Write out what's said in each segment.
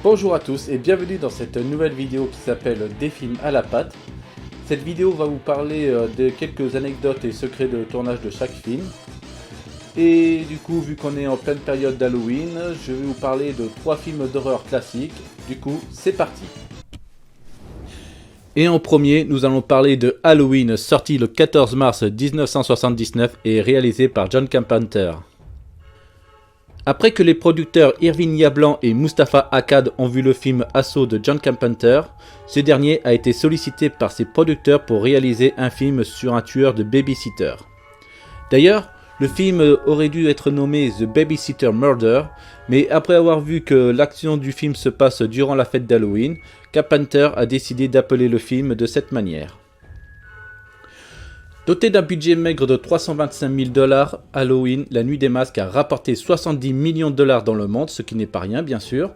Bonjour à tous et bienvenue dans cette nouvelle vidéo qui s'appelle Des films à la patte. Cette vidéo va vous parler de quelques anecdotes et secrets de tournage de chaque film. Et du coup, vu qu'on est en pleine période d'Halloween, je vais vous parler de 3 films d'horreur classiques. Du coup, c'est parti. Et en premier, nous allons parler de Halloween, sorti le 14 mars 1979 et réalisé par John Carpenter. Après que les producteurs Irving Yablan et Moustapha Akkad ont vu le film Assaut de John Carpenter, ce dernier a été sollicité par ses producteurs pour réaliser un film sur un tueur de babysitter. D'ailleurs, le film aurait dû être nommé The Babysitter Murder, mais après avoir vu que l'action du film se passe durant la fête d'Halloween, Carpenter a décidé d'appeler le film de cette manière. Doté d'un budget maigre de 325 000 $, Halloween, la nuit des masques a rapporté 70 millions de $ dans le monde, ce qui n'est pas rien bien sûr,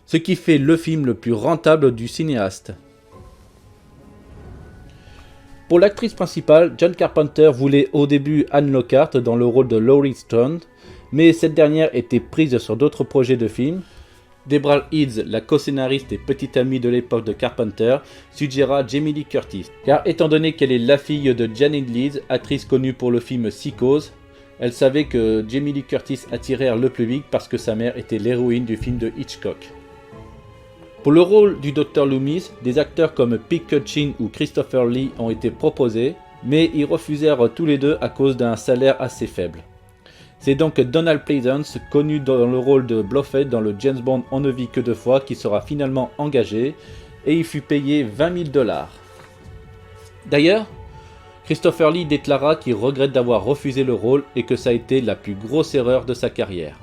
ce qui fait le film le plus rentable du cinéaste. Pour l'actrice principale, John Carpenter voulait au début Anne Lockhart dans le rôle de Laurie Strode, mais cette dernière était prise sur d'autres projets de films. Debra Hill, la co-scénariste et petite amie de l'époque de Carpenter, suggéra Jamie Lee Curtis, car étant donné qu'elle est la fille de Janet Leigh, actrice connue pour le film Psychose, elle savait que Jamie Lee Curtis attirait le public parce que sa mère était l'héroïne du film de Hitchcock. Pour le rôle du Dr Loomis, des acteurs comme Pete Cushing ou Christopher Lee ont été proposés, mais ils refusèrent tous les deux à cause d'un salaire assez faible. C'est donc Donald Pleasence, connu dans le rôle de Blofeld dans le James Bond On ne vit que deux fois, qui sera finalement engagé, et il fut payé 20 000 $. D'ailleurs, Christopher Lee déclara qu'il regrette d'avoir refusé le rôle et que ça a été la plus grosse erreur de sa carrière.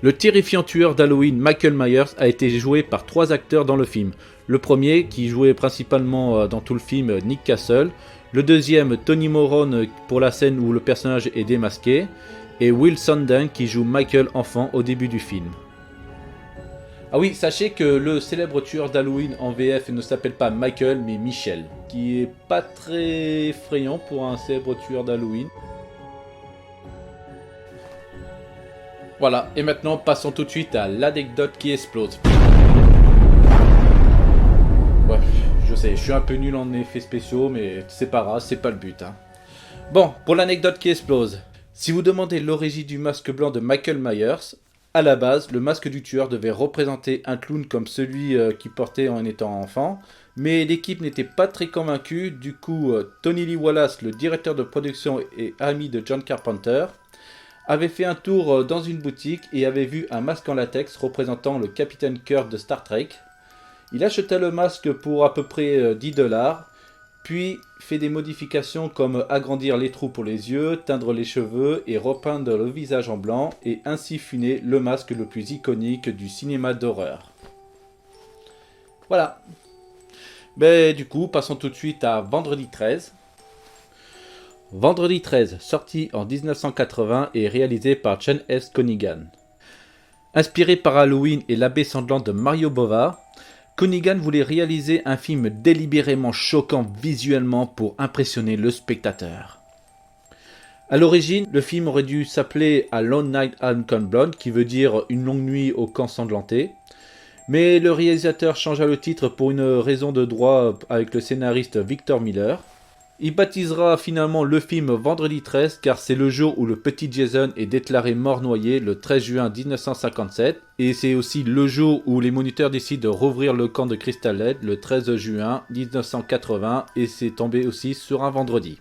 Le terrifiant tueur d'Halloween Michael Myers a été joué par 3 acteurs dans le film. Le premier, qui jouait principalement dans tout le film, Nick Castle. Le deuxième, Tony Morone pour la scène où le personnage est démasqué. Et Will Sundin qui joue Michael enfant au début du film. Ah oui, sachez que le célèbre tueur d'Halloween en VF ne s'appelle pas Michael mais Michel. Qui est pas très effrayant pour un célèbre tueur d'Halloween. Voilà, et maintenant passons tout de suite à l'anecdote qui explose. Ouais, je sais, je suis un peu nul en effets spéciaux, mais c'est pas grave, c'est pas le but. Bon, pour l'anecdote qui explose. Si vous demandez l'origine du masque blanc de Michael Myers, à la base, le masque du tueur devait représenter un clown comme celui qu'il portait en étant enfant, mais l'équipe n'était pas très convaincue, du coup Tony Lee Wallace, le directeur de production et ami de John Carpenter, avait fait un tour dans une boutique et avait vu un masque en latex représentant le capitaine Kirk de Star Trek. Il acheta le masque pour à peu près 10 $, puis fait des modifications comme agrandir les trous pour les yeux, teindre les cheveux et repeindre le visage en blanc, et ainsi fut né le masque le plus iconique du cinéma d'horreur. Voilà. Mais du coup, passons tout de suite à Vendredi 13. Vendredi 13, sorti en 1980 et réalisé par John S. Cunningham. Inspiré par Halloween et l'abbé sanglant de Mario Bava, Cunningham voulait réaliser un film délibérément choquant visuellement pour impressionner le spectateur. A l'origine, le film aurait dû s'appeler A Long Night at Camp Blood, qui veut dire une longue nuit au camp sanglanté. Mais le réalisateur changea le titre pour une raison de droit avec le scénariste Victor Miller. Il baptisera finalement le film Vendredi 13 car c'est le jour où le petit Jason est déclaré mort noyé le 13 juin 1957 et c'est aussi le jour où les moniteurs décident de rouvrir le camp de Crystal Lake le 13 juin 1980 et c'est tombé aussi sur un vendredi.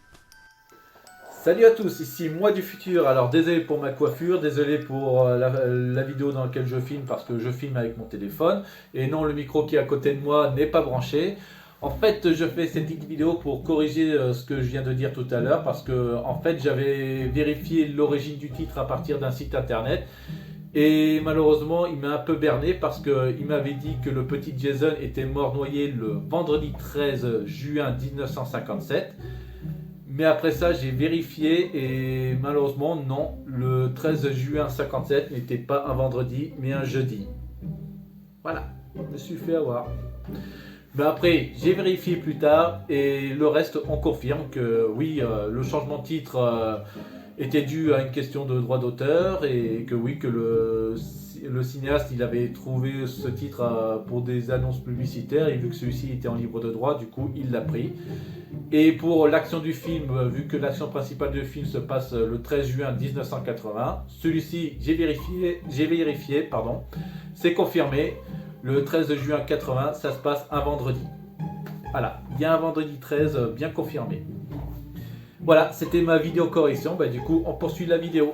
Salut à tous, ici moi du futur. Alors désolé pour ma coiffure, désolé pour la vidéo dans laquelle je filme parce que je filme avec mon téléphone et non, le micro qui est à côté de moi n'est pas branché. En fait, je fais cette petite vidéo pour corriger ce que je viens de dire tout à l'heure parce que en fait, j'avais vérifié l'origine du titre à partir d'un site internet et malheureusement, il m'a un peu berné parce qu'il m'avait dit que le petit Jason était mort noyé le vendredi 13 juin 1957. Mais après ça, j'ai vérifié et malheureusement, non, le 13 juin 1957 n'était pas un vendredi mais un jeudi. Voilà, je me suis fait avoir. Mais après, j'ai vérifié plus tard et le reste, on confirme que oui, le changement de titre était dû à une question de droit d'auteur et que oui, que le cinéaste il avait trouvé ce titre pour des annonces publicitaires et vu que celui-ci était en libre de droit, du coup il l'a pris. Et pour l'action du film, vu que l'action principale du film se passe le 13 juin 1980, celui-ci, j'ai vérifié, c'est confirmé, le 13 juin 80, ça se passe un vendredi. Voilà, il y a un vendredi 13 bien confirmé. Voilà, c'était ma vidéo correction, du coup on poursuit la vidéo.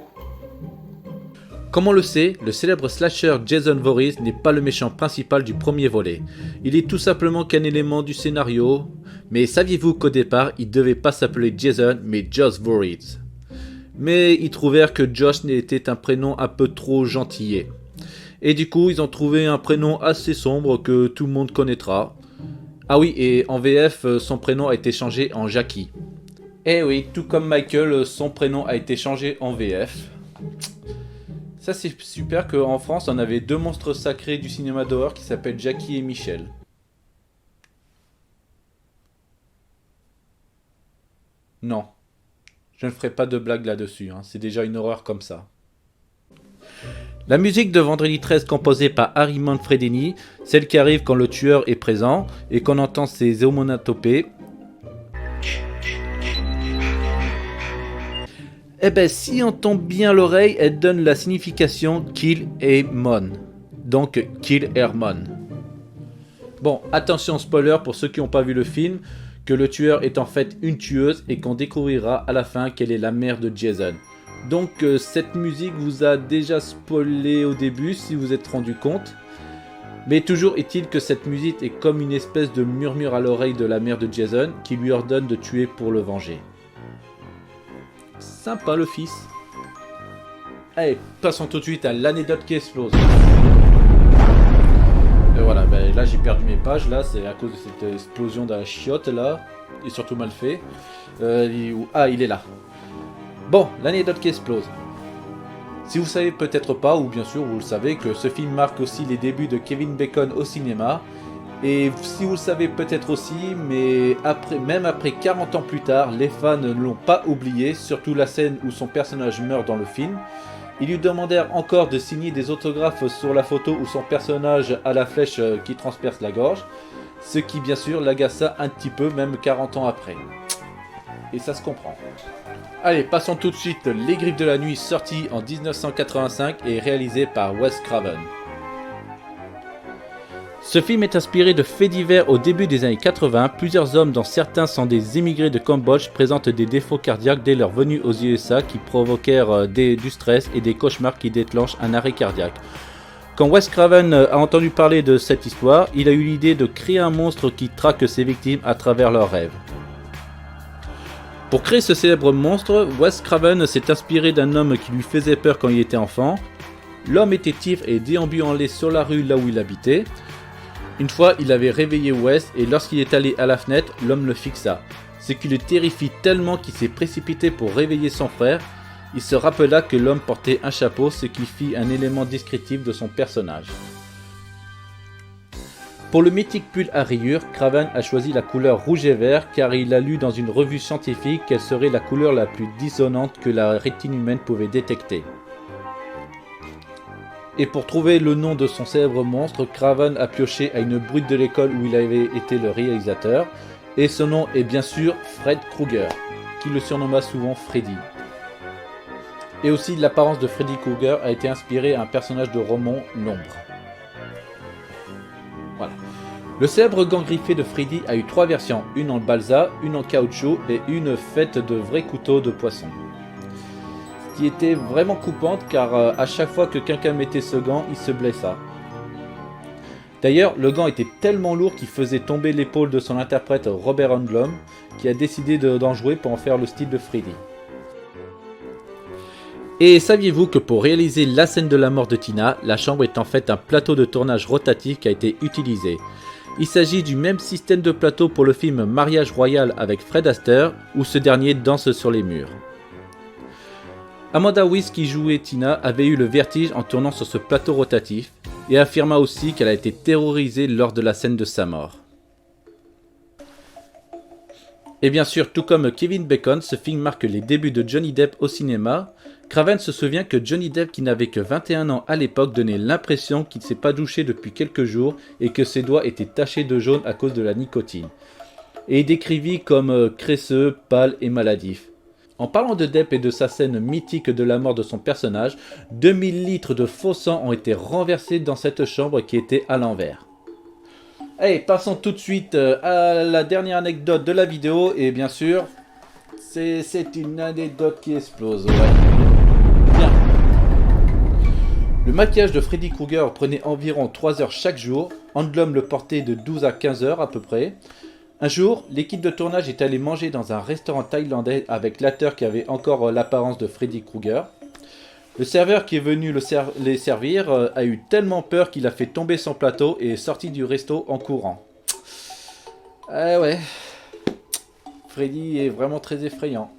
Comme on le sait, le célèbre slasher Jason Voorhees n'est pas le méchant principal du premier volet. Il est tout simplement qu'un élément du scénario, mais saviez-vous qu'au départ, il devait pas s'appeler Jason, mais Josh Voorhees. Mais ils trouvèrent que Josh était un prénom un peu trop gentillet. Et du coup, ils ont trouvé un prénom assez sombre que tout le monde connaîtra. Ah oui, et en VF, son prénom a été changé en Jackie. Eh oui, tout comme Michael, son prénom a été changé en VF. Ça c'est super qu'en France on avait deux monstres sacrés du cinéma d'horreur qui s'appellent Jackie et Michel. Non, je ne ferai pas de blague là-dessus, c'est déjà une horreur comme ça. La musique de Vendredi 13 composée par Harry Manfredini, celle qui arrive quand le tueur est présent et qu'on entend ses onomatopées. Eh ben, si on tombe bien l'oreille, elle donne la signification Kill Hermon. Donc, Kill Hermon. Bon, attention spoiler pour ceux qui n'ont pas vu le film, que le tueur est en fait une tueuse et qu'on découvrira à la fin qu'elle est la mère de Jason. Donc, cette musique vous a déjà spoilé au début si vous êtes rendu compte. Mais toujours est-il que cette musique est comme une espèce de murmure à l'oreille de la mère de Jason qui lui ordonne de tuer pour le venger. Sympa le fils. Allez, passons tout de suite à l'anecdote qui explose. Et voilà, là j'ai perdu mes pages, là c'est à cause de cette explosion de la chiotte là, et surtout mal fait. Il est là. Bon, l'anecdote qui explose. Si vous savez peut-être pas, ou bien sûr vous le savez, que ce film marque aussi les débuts de Kevin Bacon au cinéma. Et si vous le savez peut-être aussi, mais même après 40 ans plus tard, les fans ne l'ont pas oublié, surtout la scène où son personnage meurt dans le film. Ils lui demandèrent encore de signer des autographes sur la photo où son personnage a la flèche qui transperce la gorge, ce qui bien sûr l'agaça un petit peu, même 40 ans après. Et ça se comprend. Allez, passons tout de suite Les Griffes de la Nuit, sorti en 1985 et réalisé par Wes Craven. Ce film est inspiré de faits divers au début des années 80. Plusieurs hommes, dont certains sont des émigrés de Cambodge, présentent des défauts cardiaques dès leur venue aux USA qui provoquèrent du stress et des cauchemars qui déclenchent un arrêt cardiaque. Quand Wes Craven a entendu parler de cette histoire, il a eu l'idée de créer un monstre qui traque ses victimes à travers leurs rêves. Pour créer ce célèbre monstre, Wes Craven s'est inspiré d'un homme qui lui faisait peur quand il était enfant. L'homme était ivre et déambulait sur la rue là où il habitait. Une fois, il avait réveillé Wes et lorsqu'il est allé à la fenêtre, l'homme le fixa. Ce qui le terrifie tellement qu'il s'est précipité pour réveiller son frère. Il se rappela que l'homme portait un chapeau, ce qui fit un élément descriptif de son personnage. Pour le mythique pull à rayures, Craven a choisi la couleur rouge et vert car il a lu dans une revue scientifique qu'elle serait la couleur la plus dissonante que la rétine humaine pouvait détecter. Et pour trouver le nom de son célèbre monstre, Craven a pioché à une brute de l'école où il avait été le réalisateur, et son nom est bien sûr Fred Krueger, qui le surnomma souvent Freddy. Et aussi l'apparence de Freddy Krueger a été inspirée à un personnage de roman, L'Ombre. Voilà. Le célèbre gant griffé de Freddy a eu 3 versions, une en balsa, une en caoutchouc et une faite de vrais couteaux de poisson. Qui était vraiment coupante car à chaque fois que quelqu'un mettait ce gant, il se blessa. D'ailleurs, le gant était tellement lourd qu'il faisait tomber l'épaule de son interprète Robert Englund, qui a décidé d'en jouer pour en faire le style de Freddy. Et saviez-vous que pour réaliser la scène de la mort de Tina, la chambre est en fait un plateau de tournage rotatif qui a été utilisé. Il s'agit du même système de plateau pour le film Mariage Royal avec Fred Astaire, où ce dernier danse sur les murs. Amanda Wyss, qui jouait Tina, avait eu le vertige en tournant sur ce plateau rotatif et affirma aussi qu'elle a été terrorisée lors de la scène de sa mort. Et bien sûr, tout comme Kevin Bacon, ce film marque les débuts de Johnny Depp au cinéma, Craven se souvient que Johnny Depp, qui n'avait que 21 ans à l'époque, donnait l'impression qu'il ne s'est pas douché depuis quelques jours et que ses doigts étaient tachés de jaune à cause de la nicotine. Et il décrivit comme crésseux, pâle et maladif. En parlant de Depp et de sa scène mythique de la mort de son personnage, 2000 litres de faux sang ont été renversés dans cette chambre qui était à l'envers. Allez, passons tout de suite à la dernière anecdote de la vidéo, et bien sûr, c'est une anecdote qui explose, ouais. Bien. Le maquillage de Freddy Krueger prenait environ 3 heures chaque jour, Handlum le portait de 12 à 15 heures à peu près. Un jour, l'équipe de tournage est allée manger dans un restaurant thaïlandais avec l'acteur qui avait encore l'apparence de Freddy Krueger. Le serveur qui est venu les servir a eu tellement peur qu'il a fait tomber son plateau et est sorti du resto en courant. Ouais, Freddy est vraiment très effrayant.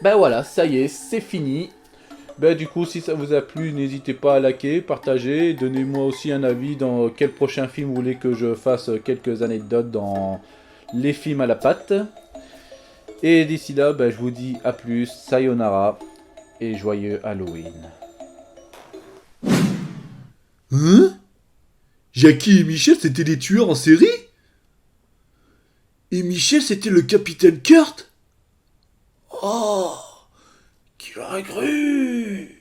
Ben voilà, ça y est, c'est fini. Ben du coup, si ça vous a plu, n'hésitez pas à liker, partager, donnez-moi aussi un avis dans quel prochain film vous voulez que je fasse quelques anecdotes dans les films à la patte. Et d'ici là, ben, je vous dis à plus, sayonara et joyeux Halloween. Hein? Jackie et Michel, c'était des tueurs en série? Et Michel, c'était le capitaine Kurt? Oh, qui l'aurait cru?